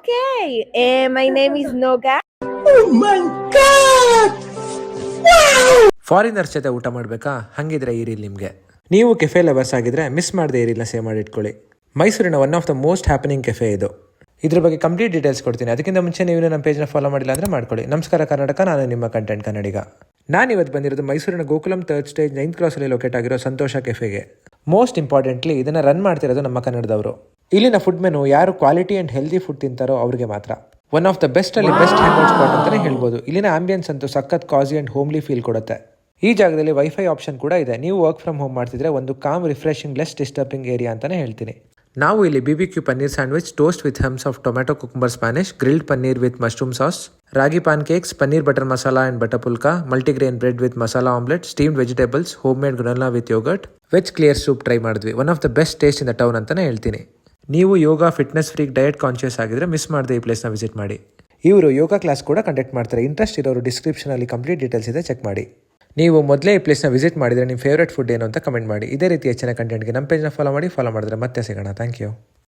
Okay. My name is Noga. Foreigners ಜೊತೆ ಊಟ ಮಾಡಬೇಕಾ? ಹಂಗಿದ್ರೆ ಈ ರೀಲ್ ನಿಮಗೆ. ನೀವು ಕೆಫೆ ಲವರ್ಸ್ ಆಗಿದ್ರೆ ಮಿಸ್ ಮಾಡದೆ ಈ ರೀಲ್ನ ಸೇವ್ ಮಾಡಿ ಇಟ್ಕೊಳ್ಳಿ. ಮೈಸೂರಿನ one of the most happening cafe ಇದು. ಇದ್ರ ಬಗ್ಗೆ ಕಂಪ್ಲೀಟ್ ಡೀಟೇಲ್ಸ್ ಕೊಡ್ತೀನಿ. ಅದಕ್ಕಿಂತ ಮುಂಚೆ ನೀವು ನಮ್ಮ ಪೇಜ್ನ ಫಾಲೋ ಮಾಡಿಲ್ಲ ಅಂದರೆ ಮಾಡ್ಕೊಳ್ಳಿ. ನಮಸ್ಕಾರ ಕರ್ನಾಟಕ, ನಾನು ನಿಮ್ಮ ಕಂಟೆಂಟ್ ಕನ್ನಡಿಗ. ನಾನು ಇವತ್ತು ಬಂದಿರೋದು ಮೈಸೂರಿನ Gokulam 3rd stage 9th ಕ್ರಾಸಲ್ಲಿ locate ಆಗಿರೋ ಸಂತೋಷ ಕೆಫೆಗೆ. ಮೋಸ್ಟ್ ಇಂಪಾರ್ಟೆಂಟ್ಲಿ ಇದನ್ನು ರನ್ ಮಾಡ್ತಿರೋದು ನಮ್ಮ ಕನ್ನಡದವರು. ಇಲ್ಲಿನ ಫುಡ್ ಮೆನು ಯಾರು ಕ್ವಾಲಿಟಿ ಆ್ಯಂಡ್ ಹೆಲ್ದಿ ಫುಡ್ ತಿಂತಾರೋ ಅವ್ರಿಗೆ ಮಾತ್ರ. One of the best hang out spot ಅಂತಲೇ ಹೇಳ್ಬೋದು. ಇಲ್ಲಿನ ಆಂಬಿಯನ್ಸ್ ಅಂತೂ ಸಖತ್ ಕಾಸಿ ಆ್ಯಂಡ್ ಹೋಮ್ಲಿ ಫೀಲ್ ಕೊಡುತ್ತೆ. ಈ ಜಾಗದಲ್ಲಿ ವೈಫೈ ಆಪ್ಷನ್ ಕೂಡ ಇದೆ. ನೀವು ವರ್ಕ್ ಫ್ರಮ್ ಹೋಮ್ ಮಾಡ್ತಿದ್ರೆ ಒಂದು calm, refreshing, less disturbing area ಅಂತಲೇ ಹೇಳ್ತೀನಿ. ನಾವು ಇಲ್ಲಿ BBQ paneer sandwich, toast with hummus of tomato cucumber spinach, grilled paneer with mushroom sauce, ragi pancakes, paneer butter masala and butter pulka, multigrain bread with masala omelette, steamed vegetables, home made granola with yogurt, veg clear soup try ಮಾಡಿದ್ವಿ. One of the best taste in the town ಅಂತಲೇ ಹೇಳ್ತೀನಿ. ನೀವು yoga, fitness freak, diet conscious ಆಗಿದ್ರೆ miss ಮಾಡದೆ ಈ ಪ್ಲೇಸ್ನ visit ಮಾಡಿ. ಇವರು ಯೋಗ class ಕೂಡ ಕಂಡಕ್ಟ್ ಮಾಡ್ತಾರೆ. ಇಂಟ್ರೆಸ್ಟ್ ಇರೋರು ಡಿಸ್ಕ್ರಿಪ್ಷನಲ್ಲಿ ಕಂಪ್ಲೀಟ್ ಡೀಟೇಲ್ಸ್ ಇದೆ, ಚೆಕ್ ಮಾಡಿ. ನೀವು ಮೊದಲೇ ಈ ಪ್ಲೇಸ್ನ ವಿಸಿಟ್ ಮಾಡಿದರೆ ನಿಮ್ಮ ಫೇವ್ರೇಟ್ ಫುಡ್ ಏನು ಅಂತ ಕಮೆಂಟ್ ಮಾಡಿ. ಇದೇ ರೀತಿ ಹೆಚ್ಚಿನ ಕಂಟೆಂಟ್ಗೆ ನಮ್ಮ ಪೇಜ್ನ ಫಾಲೋ ಮಾಡಿದ್ರೆ ಮತ್ತೆ ಸಿಗೋಣ. Thank you.